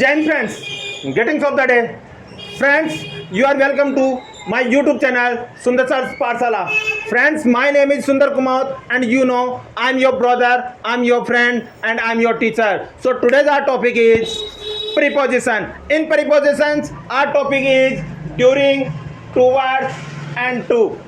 Jai friends, greetings of the day. Friends, you are welcome to my YouTube channel Sundar Sir's Parsala. Friends, my name is Sundar Kumar and you know I'm your brother, I'm your friend and I'm your teacher. So today's our topic is preposition. In prepositions, our topic is during, towards and to.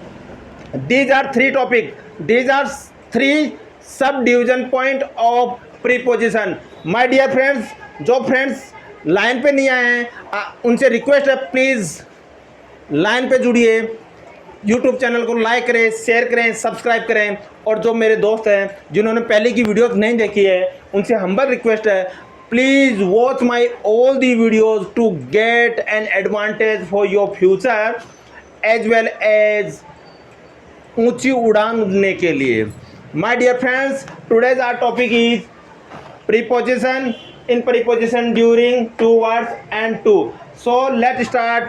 These are three topics. These are three subdivision point of preposition. My dear friends, जो friends line पे नहीं आए हैं उनसे request है please line पे जुड़िए, YouTube channel को लाइक करें, शेयर करें, सब्सक्राइब करें। और जो मेरे दोस्त हैं जिन्होंने पहले की वीडियोस नहीं देखी है उनसे हम्बल रिक्वेस्ट है please watch my all the videos to get an advantage for your future as well as ऊंची उड़ान उड़ने के लिए। My dear friends, today's our topic is preposition, in preposition during, towards and to. So let's start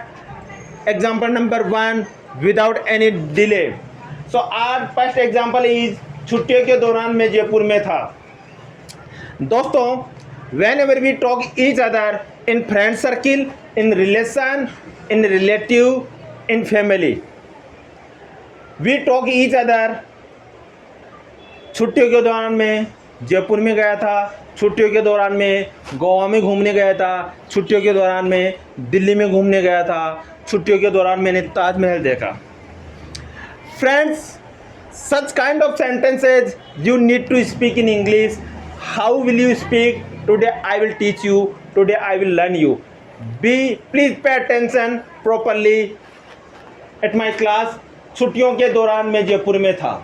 example number 1 without any delay. So our first example is छुट्टियों के दौरान मैं जयपुर में था। दोस्तों, whenever we talk each other in friend circle, in relation, in relative, in family, we talk each other छुट्टियों के दौरान मैं जयपुर में गया था, छुट्टियों के दौरान में गोवा में घूमने गया था, छुट्टियों के दौरान में दिल्ली में घूमने गया था, छुट्टियों के दौरान मैंने ताजमहल देखा। Friends, such kind of sentences you need to speak in English. How will you speak? Today I will teach you, today I will learn you. Please pay attention properly at my class. छुट्टियों के दौरान मैं जयपुर में था।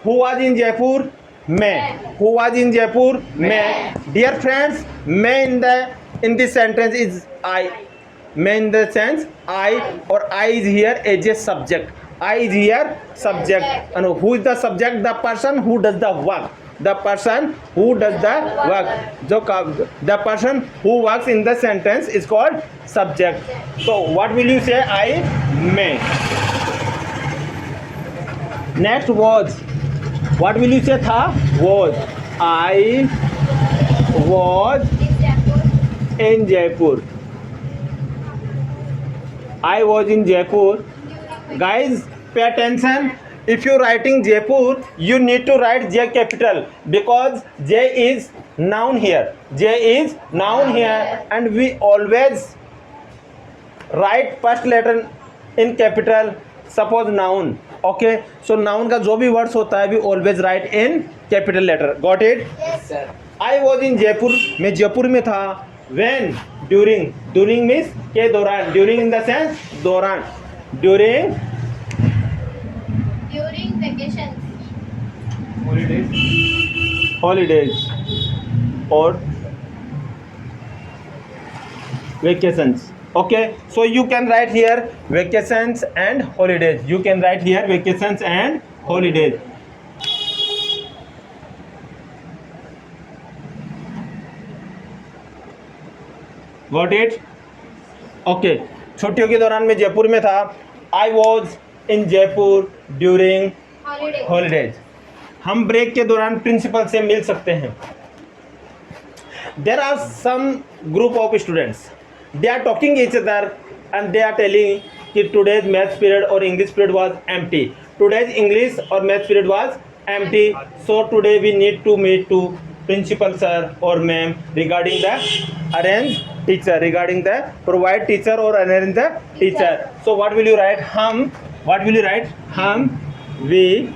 Who was in Jaipur? मैं। Who was in Jaipur? मैं। Dear friends, मैं in this sentence is I. मैं इन द सेंस आई, और I is here as a subject. I is here subject and who is the subject? The person who does the work. The person who does the work. जो the person who works in the sentence is called subject. So what will you say? I, मैं। Next was, what will you say? था, was. I was in Jaipur. I was in Jaipur. Guys, pay attention. If you're writing Jaipur, you need to write J capital because J is noun here. J is noun here, and we always write first letter in capital. Suppose noun. Okay, so noun का जो भी words होता है we always write in capital letter. Got it? Yes sir. I was in Jaipur, मैं जयपुर में था। When? During. During means के दौरान। ड्यूरिंग इन द सेंस दौरान। ड्यूरिंग वेकेशन, हॉलीडेज और vacations. Okay, so you can write here vacations and holidays. You can write here vacations and holidays. Got it? Okay. छुट्टियों के दौरान मैं जयपुर में था। I was in Jaipur during holidays. हम break के दौरान प्रिंसिपल से मिल सकते हैं। There are some group of students. They are talking each other and they are telling that today's math period or English period was empty. Today's English or math period was empty. So today we need to meet to principal sir or ma'am regarding the arrange teacher, regarding the provide teacher or arrange the teacher. So what will you write? Hum. What will you write? Hum. We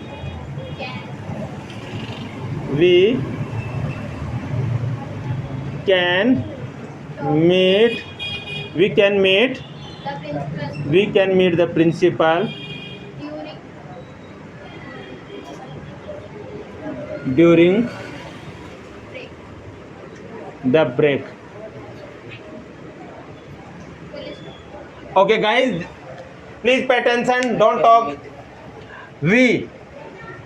can meet. We can meet the principal during the break. Okay guys, please pay attention, don't talk. We,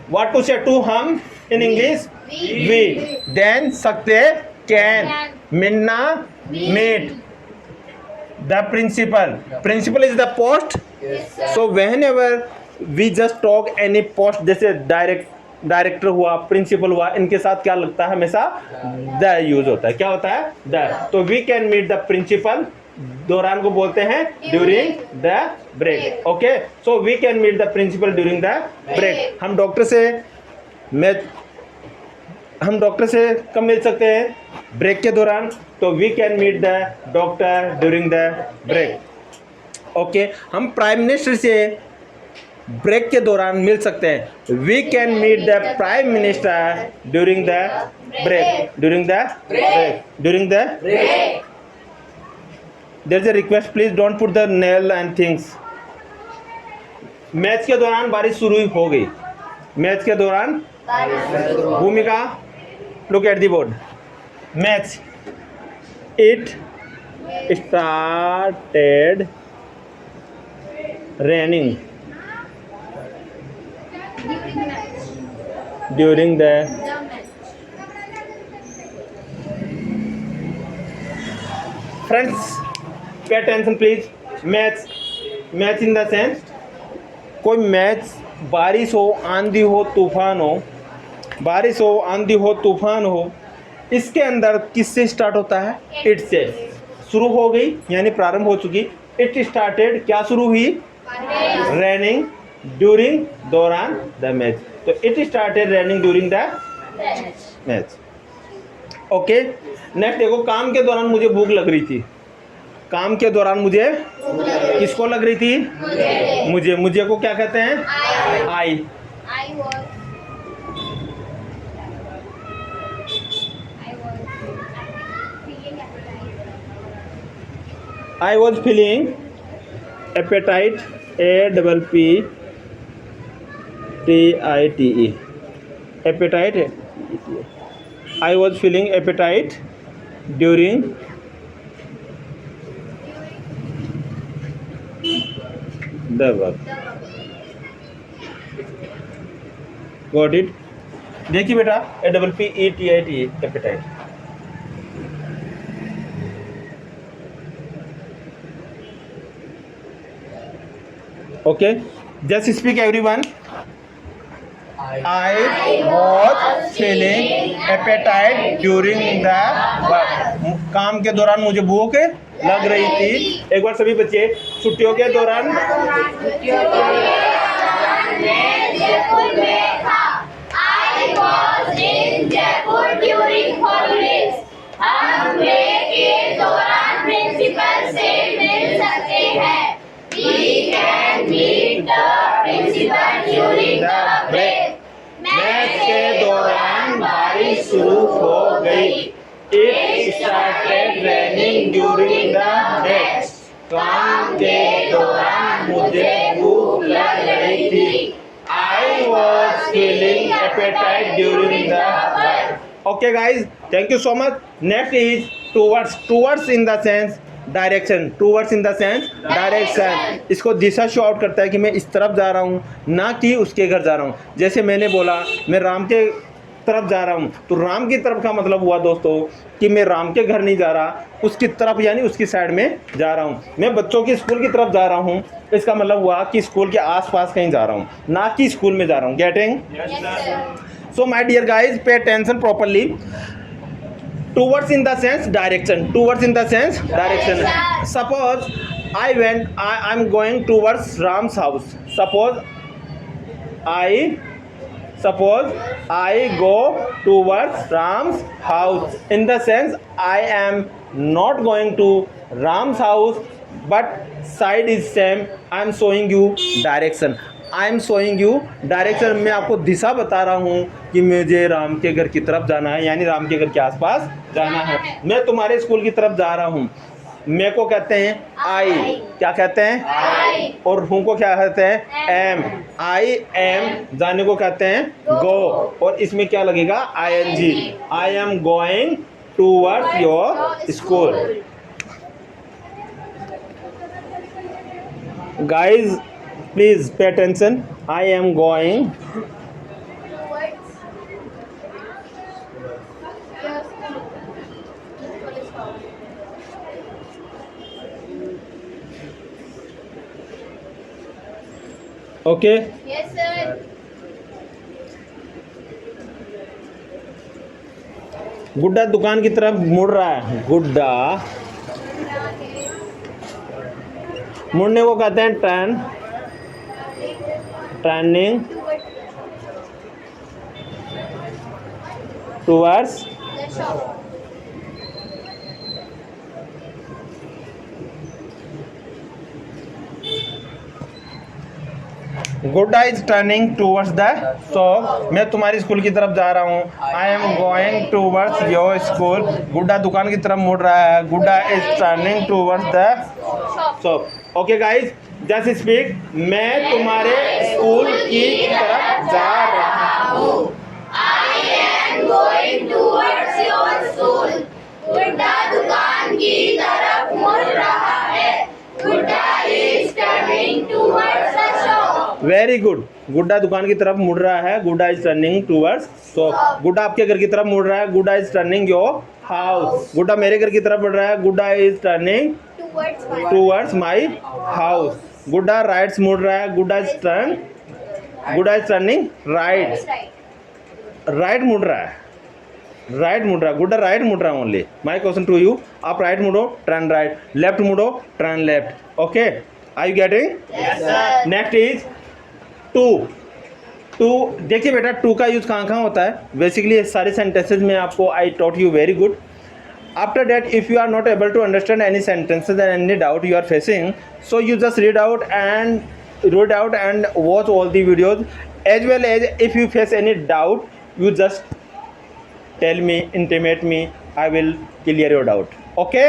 what to say to hum in English? We. Then sakte, can. Minna, meet. The principal is the post. Yes, sir. So whenever we just talk any post, this is direct director हुआ, principal हुआ, इनके साथ क्या लगता है, हमेशा the use होता है। क्या होता है, द। तो we can meet the principal, दौरान को बोलते हैं during the break. Okay, so we can meet the principal during the break. हम डॉक्टर से कब मिल सकते हैं, ब्रेक के दौरान। तो we can meet the doctor during the break. Okay, हम प्राइम मिनिस्टर से ब्रेक के दौरान मिल सकते हैं। We can meet the prime minister during the break, during the break, during the break. There is a request, please don't put the nail and things. Match के दौरान बारिश शुरू हो गई। मैच के दौरान भूमिका, look at the board. Match, it started raining during the friends, pay attention please. Match in the sense, कोई मैच, बारिश हो, आंधी हो, तूफान हो, बारिश हो, आंधी हो, तूफान हो, इसके अंदर किससे स्टार्ट होता है, इट से शुरू हो गई, यानी प्रारंभ हो चुकी। इट स्टार्टेड, क्या शुरू हुई, रेनिंग ड्यूरिंग, दौरान द मैच। तो it started raining during the match. Okay, next देखो, काम के दौरान मुझे भूख लग रही थी। काम के दौरान मुझे, किसको लग रही थी, मुझे को क्या कहते हैं, I was feeling appetite, APPTITE, appetite. I was feeling appetite during the work. Got it? देखिए बेटा, APPETITE, appetite. Okay, just speak everyone. I was feeling appetite during the work. काम के दौरान मुझे भूख लग रही थी। एक बार सभी बच्चे, छुट्टियों के दौरान मैं जयपुर में था। I was in Jaipur during holidays. हम ब्रेक के दौरान प्रिंसिपल से मिल सकते हैं। We can meet the principal during the break. Match के दौरान बारिश शुरू हो गई। It started raining during the match. काम के दौरान मुझे भूख लग रही थी। I was feeling appetite during the break. Okay guys, thank you so much. Next is towards. Towards in the sense direction, towards in the sense direction. इसको दिशा show out करता है कि मैं इस तरफ जा रहा हूँ, ना कि उसके घर जा रहा हूँ। जैसे मैंने बोला मैं राम के तरफ जा रहा हूँ, तो राम की तरफ का मतलब हुआ दोस्तों कि मैं राम के घर नहीं जा रहा, उसकी तरफ यानी उसकी साइड में जा रहा हूँ। मैं बच्चों की स्कूल की तरफ जा रहा हूँ, इसका मतलब हुआ कि स्कूल के आसपास कहीं जा रहा हूँ, ना कि स्कूल में जा रहा हूँ। Getting? So my dear guys, pay attention properly. Towards in the sense direction. Towards in the sense direction. Suppose I'm going towards Ram's house. Suppose I go towards Ram's house. In the sense I am not going to Ram's house, but side is same. I am showing you direction. I am showing you direction. मैं आपको दिशा बता रहा हूँ कि मुझे राम के घर की तरफ जाना है, यानी राम के घर के आसपास जाना है। मैं तुम्हारे स्कूल की तरफ जा रहा हूँ। मैं को कहते हैं आई, क्या कहते हैं आई, और हूँ को क्या कहते हैं एम। आई एम जाने को कहते हैं गो, और इसमें क्या लगेगा ING। I am going towards your school. Guys please pay attention. I am going okay. Yes sir. गुड्डा दुकान की तरफ मुड़ रहा है। गुड्डा मुड़ने को कहते हैं टर्न, टर्निंग टूवर्ड्स गुड्डा is turning towards the shop. मैं तुम्हारी स्कूल की तरफ जा रहा हूँ। I am going towards your school. गुड्डा दुकान की तरफ मुड़ रहा है। गुड्डा is turning towards the shop. Okay guys, just speak. मैं तुम्हारे स्कूल की तरफ जा रहा हूँ। I am going towards your school. गुड्डा दुकान की तरफ मुड़ रहा है। गुड्डा is turning towards the shop. Very good. गुड्डा दुकान की तरफ मुड़ रहा है। गुड्डा इज टर्निंग टूवर्ड्स शॉप। गुड्डा आपके घर की तरफ मुड़ रहा है। गुड्डा इज टर्निंग योर हाउस। गुड्डा मेरे घर की तरफ मुड़ रहा है। गुड्डा is turning towards my house. गुड्डा राइट्स मुड़ रहा है। गुड्डा इज टर्निंग राइट। राइट मुड़ रहा है। राइट मुड़ रहा है। गुड्डा राइट मुड़ रहा है only. My question to you, आप राइट मुड़ो, टर्न राइट। लेफ्ट मुड़ो, turn left. Okay, are you getting? Next is two. Two देखिए बेटा, टू का यूज कहाँ कहाँ होता है। बेसिकली सारे सेंटेंसेज में आपको I taught you very good. After that, if you are not able to understand any sentences and any doubt you are facing, so you just read out and watch all the videos. As well as if you face any doubt, you just tell me, intimate me. I will clear your doubt. Okay?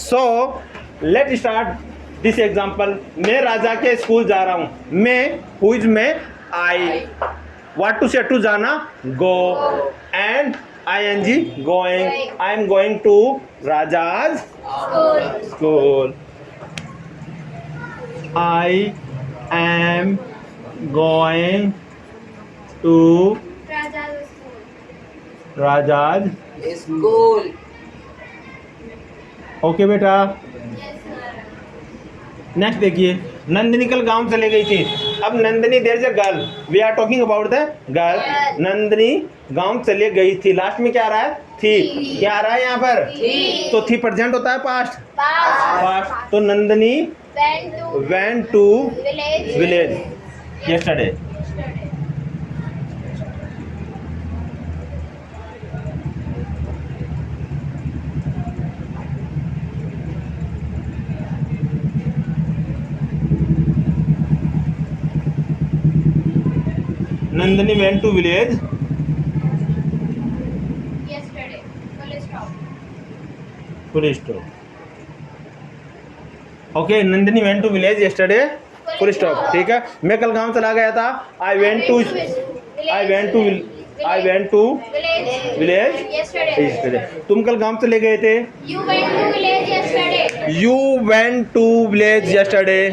So let's start this example. मैं राजा के school जा रहा हूँ। मैं who is मैं? I. What to say to जाना? Go. And ing going. I am going to Raja's school. I am going to Raja's School. Okay बेटा। Next देखिए, नंदिनी कल गांव चले गई थी। अब नंदिनी देर से girl, we are talking about the girl. Nandini गांव चले गई थी। लास्ट में क्या आ रहा है? थी। क्या आ रहा है यहाँ पर? तो थी प्रेजेंट होता है पास्ट। पास्ट। तो Nandini went to village yesterday. Nandini went to village Yesterday. full stop. Okay, Nandini went to village yesterday full stop. ठीक है। मैं कल गांव चला गया था। I went to village yesterday. तुम कल गांव चले गए थे। You went to village yesterday. You went to village yesterday.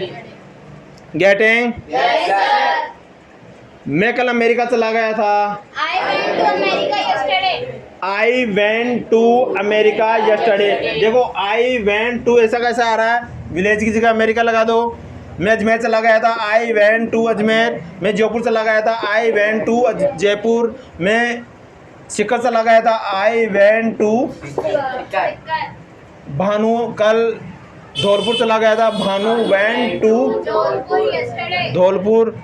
Getting? Yes, sir. मैं कल अमेरिका चला गया था। I went to America yesterday. I went to America yesterday. देखो I went to ऐसा कैसा आ रहा है? विलेज की जगह अमेरिका लगा दो। मैं अजमेर चला गया था। I went to Ajmer. मैं जयपुर चला गया था। I went to Jaipur. मैं शिखर चला गया था। I went to भानु कल धौलपुर चला गया था। Bhanu went to Dholpur.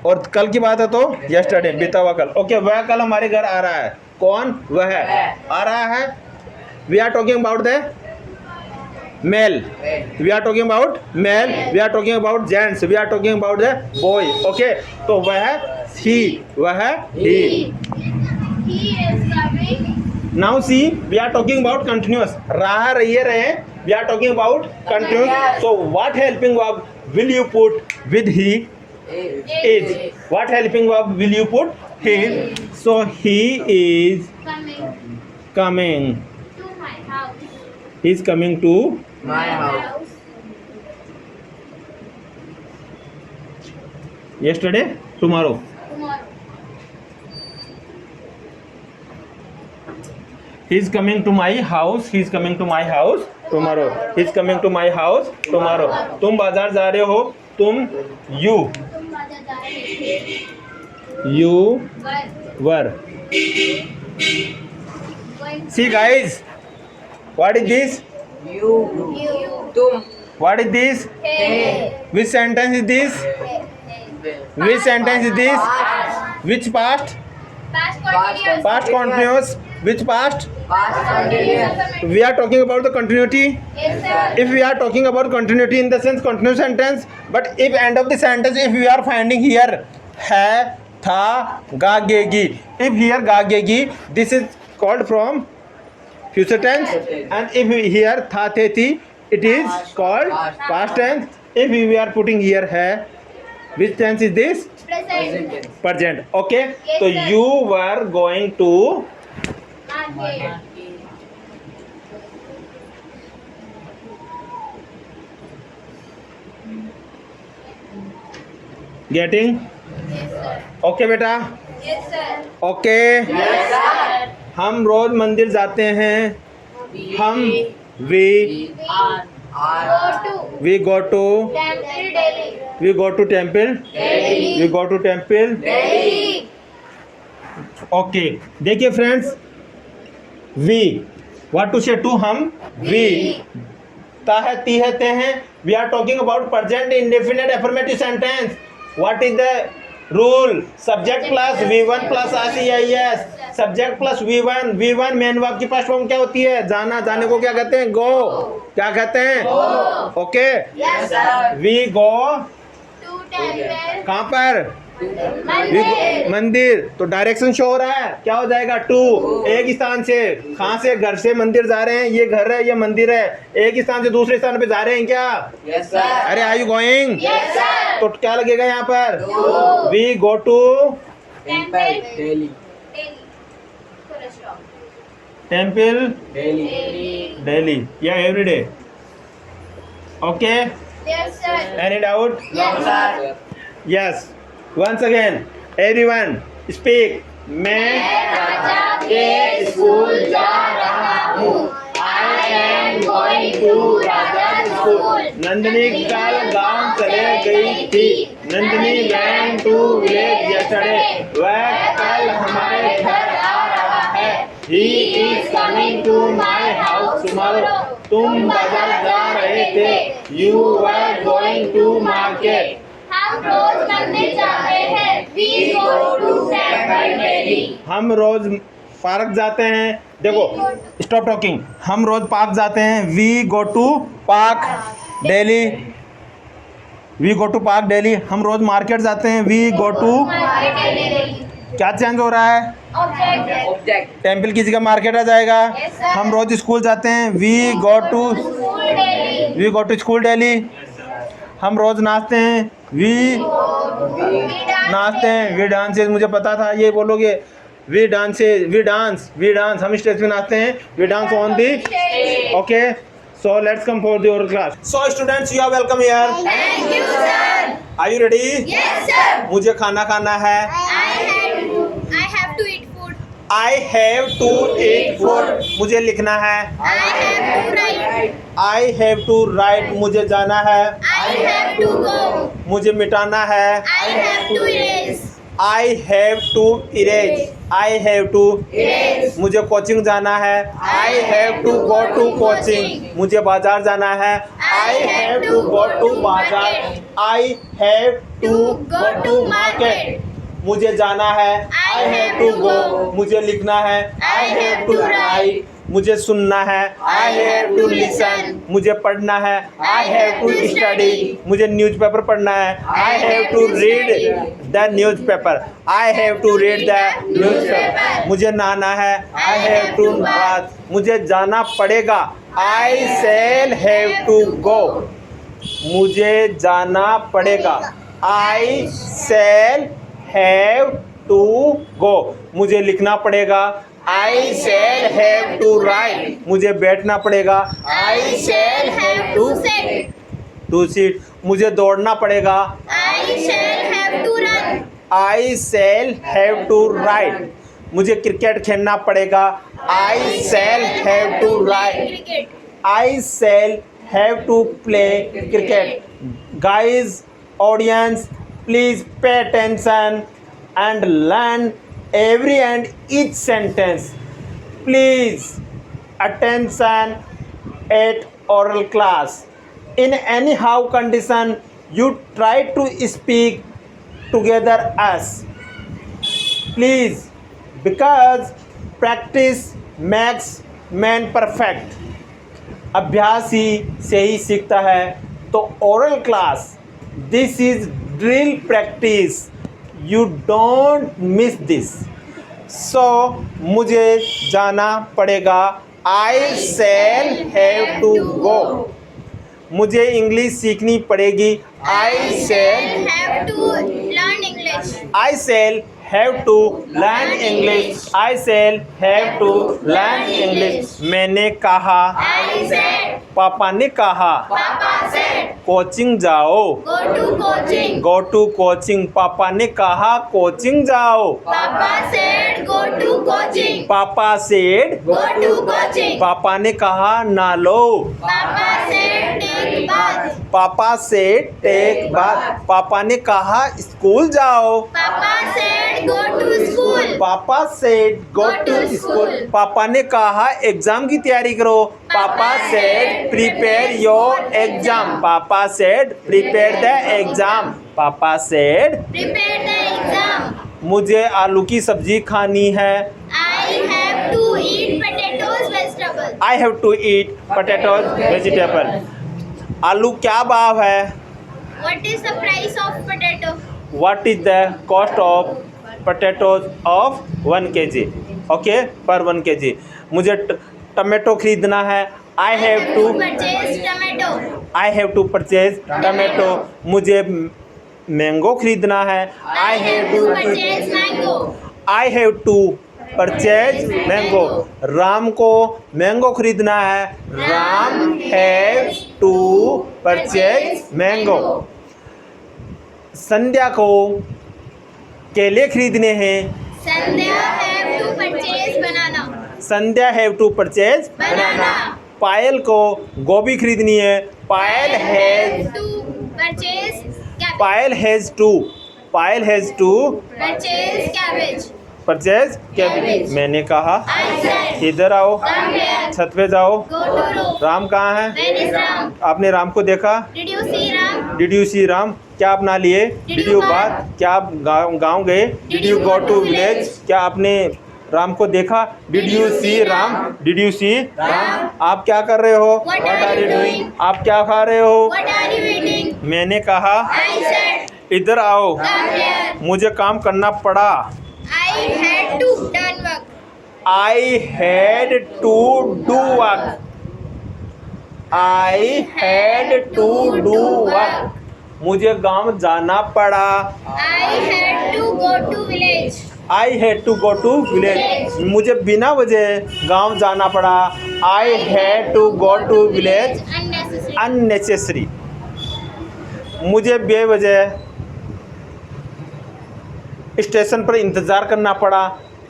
और कल की बात है तो yesterday बीता हुआ कल। ओके, वह कल हमारे घर आ रहा है। कौन? वह आ रहा है। We are talking about the male. We are talking about male. We are talking about gents. We are talking about the boy. Okay, तो वह ही, वह he. Now see, we are talking about continuous. रहा, रहिए, रहे। We are talking about continuous. So what helping verb will you put with he? Is. What helping verb will you put? His. So he is coming. To my house. He is coming to My house. yesterday, tomorrow. Tomorrow. He is coming to my house. He is coming to my house tomorrow. He is coming to my house tomorrow. तुम बाजार जा रहे हो। तुम you तुम बाजार जा रहे you were were See guys, what is this? You. तुम. What is this? Which sentence is this? Which sentence is this? Which past? Past continuous. Which past? Past continuous. We are talking about the continuity. Yes, sir. If we are talking about continuity in the sense continuous sentence, but if end of the sentence, if we are finding here है, था, गागेगी, if here गागेगी, this is called from future tense, and if here था, थे, थी, it is called past tense. If we are putting here है, which tense is this? Present. Present. Okay. Yes, So sir. you were going to Market. getting. Yes, sir. Okay बेटा. Yes, sir. Okay. Yes, sir. हम रोज मंदिर जाते हैं. हम we We go to we go to temple daily. we go to temple. Daily. We go to temple. Daily. Okay. देखिए friends, we what to say to हम we ता है, ती है, ते हैं. We are talking about present indefinite affirmative sentence. What is the rule? Subject plus V1 plus RCIS. Subject plus V1. V1 main verb की first form क्या होती है? जाना. जाने को क्या कहते हैं? Go. क्या कहते हैं? Okay. Yes, sir. We go To temple. कहाँ पर? Monday. मंदिर. तो डायरेक्शन शो हो रहा है, क्या हो जाएगा? टू. एक स्थान से, कहाँ से? घर से मंदिर जा रहे हैं. ये घर है, ये मंदिर है. एक स्थान से दूसरे स्थान पे जा रहे हैं क्या? Yes, sir. अरे are you going? Yes, sir. तो क्या लगेगा यहाँ पर? To we go to Temple. Daily. daily. Full stop. Temple Daily. Daily या every day. Okay. Yes, sir. Any doubt? Yes, sir. Yes. Once again everyone speak. मैं राजा के school जा रहा हूँ. I am going to Raja school. Nandini कल गांव चले गई थी. Nandini went to village yesterday. वह कल हमारे घर आ रहा है. He is coming to my house tomorrow. तुम बाजार जा रहे थे. You were going to market. हम रोज मंदिर जाते हैं. We go to temple daily. हम रोज पार्क जाते हैं. देखो, स्टॉप टॉकिंग. हम रोज पार्क जाते हैं. We go to park daily. We go to park daily. हम रोज मार्केट जाते हैं. We go to. Market daily. क्या चेंज हो रहा है? Object. Object. टेम्पल की जगह मार्केट आ जाएगा. Yes, sir. हम रोज स्कूल जाते हैं. We go to School daily. We go to school daily. हम रोज नाचते हैं. वी We नाचते हैं. We dances. मुझे पता था ये बोलोगे. We dances. We dance. We dance. हम स्टेज पे नाचते हैं. We dance on the. Stage. Okay. So let's come for your class. So students, you are welcome here. Thank you, sir. Are you ready? Yes, sir. मुझे खाना खाना है. I have to eat food. I have to eat food. मुझे लिखना है. I have to write. I have to write. मुझे जाना है. I have to go. मुझे मिटाना है. I have to erase. I have to erase. I have to. Erase. मुझे कोचिंग जाना है. I have to go to coaching. मुझे बाजार जाना है. I have to go to बाजार. I have to go to market. मुझे जाना है. I have to go. मुझे लिखना है. I have to write. मुझे सुनना है. I have to listen. मुझे पढ़ना है. I have to study. मुझे न्यूज़पेपर पढ़ना है. I have to read the newspaper. I have to read the newspaper. मुझे नहाना है. I have to bath. मुझे जाना पड़ेगा. I shall have to go. मुझे जाना पड़ेगा. I shall have to go. मुझे लिखना पड़ेगा. I shall have to write. मुझे बैठना पड़ेगा. I shall have to sit. To sit. मुझे दौड़ना पड़ेगा. I shall have to run. I shall have to write. मुझे क्रिकेट खेलना पड़ेगा. I shall have to write. Cricket. I shall have to play cricket. Guys, audience, please pay attention and learn every and each sentence. Please attention at oral class. In anyhow condition, you try to speak together us. Please, because practice makes man perfect. अभ्यास ही से ही सीखता है. तो oral class, this is drill practice. You don't miss this. So मुझे जाना पड़ेगा. I shall have to go. मुझे English सीखनी पड़ेगी. I shall have to learn English. I shall have to learn English. I shall have to learn English. मैंने कहा. I said. पापा ने कहा. Papa said. कोचिंग जाओ. Go to coaching. Go to coaching. पापा ने कहा कोचिंग जाओ. Papa said go to coaching. पापा सेड. Go to coaching. पापा ने कहा नालो. Papa said take bath. पापा सेड टेक बाथ. पापा ने कहा स्कूल जाओ. Papa said go to school. पापा सेड गो टू स्कूल. पापा ने कहा एग्जाम की तैयारी करो. पापा सेड प्रिपेयर योर एग्जाम. पापा सेड प्रिपेयर द एग्जाम. पापा सेड Prepare the exam. मुझे आलू की सब्जी खानी है. I have to eat potatoes vegetable. I have to eat potatoes vegetable. आलू क्या भाव है. What is the price of potato? What is the cost of potatoes of 1 kg. Okay, per 1 kg. मुझे टमाटो खरीदना है. I have to purchase tomato. I have to purchase tomato. मुझे mango खरीदना है. I have to purchase mango. I have to purchase mango. Ram को mango खरीदना है. Ram have to purchase mango. Sandhya को केले खरीदने हैं. Sandhya have to purchase banana. Sandhya have to purchase Banana. पायल को गोभी खरीदनी है. Payal has to purchase cabbage. Payal has to Purchase cabbage. Purchase cabbage. मैंने कहा. I said इधर आओ. come here. छत पे जाओ. Go to room. राम कहाँ है. Where is Ram? आपने राम को देखा. Did you see Ram? Did you see Ram. क्या अपना लिए. डिड यू बात. क्या आप गाँव गए. Did you go to village. क्या आपने राम को देखा. Did you see Ram. Did you see Ram. आप क्या कर रहे हो. What are you doing? आप क्या खा रहे हो. What are you eating? मैंने कहा. I said इधर आओ. come here. मुझे काम करना पड़ा. I had to done work. I had to do work. I had to do work. मुझे गांव जाना पड़ा. I had to go to village. I had to go to village. मुझे बिना वजह गांव जाना पड़ा. I had to go to village Unnecessary. Unnecessary. मुझे बेवजह स्टेशन पर इंतज़ार करना पड़ा.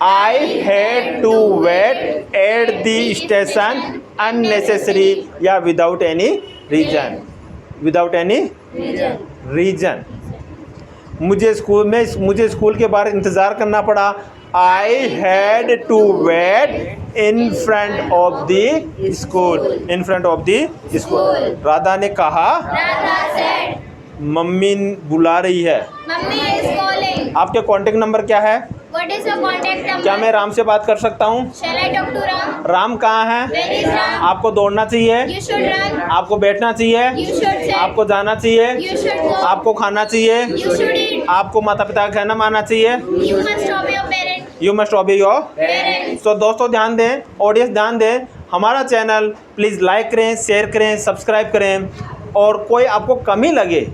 I had to wait at the station unnecessary या without any reason. Without any reason. मुझे स्कूल के बाहर इंतज़ार करना पड़ा. I had to wait in front of the school. In front of the school. Radha ने कहा. Radha said मम्मी बुला रही है. mummy is calling. आपके कांटेक्ट नंबर क्या है. What is your contact number? क्या मैं राम से बात कर सकता हूँ. Shall I talk to Ram? Ram कहाँ है. Where is Ram? आपको दौड़ना चाहिए. You should run. आपको बैठना चाहिए. You should sit. आपको जाना चाहिए. You should go. आपको खाना चाहिए. You should eat. आपको माता पिता का कहना मानना चाहिए. You must obey your parents. You must obey your. Parents. तो दोस्तों ध्यान दें. ऑडियंस ध्यान दें. हमारा चैनल प्लीज़ लाइक करें, शेयर करें, सब्सक्राइब करें. और कोई आपको कमी लगे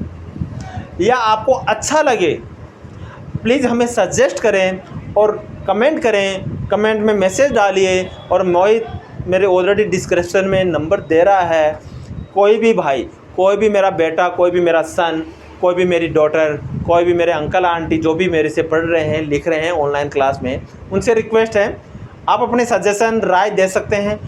या आपको अच्छा लगे प्लीज़ हमें सजेस्ट करें और कमेंट करें. कमेंट में मैसेज डालिए. और मोहित मेरे ऑलरेडी डिस्क्रिप्शन में नंबर दे रहा है. कोई भी भाई, कोई भी मेरा बेटा, कोई भी मेरा सन, कोई भी मेरी डॉटर, कोई भी मेरे अंकल आंटी जो भी मेरे से पढ़ रहे हैं, लिख रहे हैं ऑनलाइन क्लास में, उनसे रिक्वेस्ट है आप अपने सजेशन राय दे सकते हैं.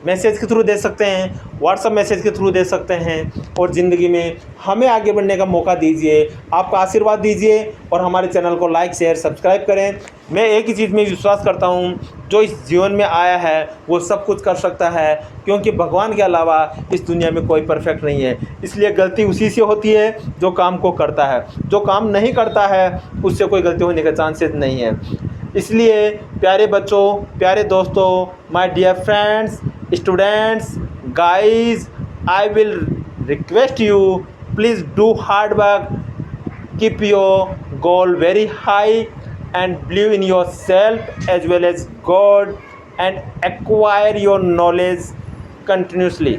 मैसेज के थ्रू दे सकते हैं, व्हाट्सअप मैसेज के थ्रू दे सकते हैं। और ज़िंदगी में हमें आगे बढ़ने का मौका दीजिए, आपका आशीर्वाद दीजिए और हमारे चैनल को लाइक शेयर सब्सक्राइब करें। मैं एक ही चीज़ में विश्वास करता हूँ, जो इस जीवन में आया है वो सब कुछ कर सकता है, क्योंकि भगवान के अलावा इस दुनिया में कोई परफेक्ट नहीं है। इसलिए गलती उसी से होती है जो काम को करता है, जो काम नहीं करता है उससे कोई गलती होने का चांसेस नहीं है। इसलिए प्यारे बच्चों, प्यारे दोस्तों, my dear friends, students, guys, I will request you, please do hard work, keep your goal very high and believe in yourself as well as God, and acquire your knowledge continuously.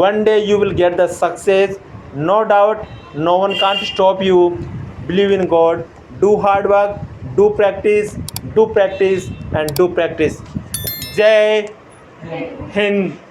One day you will get the success, no doubt. No one can't stop you. Believe in God, do hard work, do practice, and do practice. Jai Hind.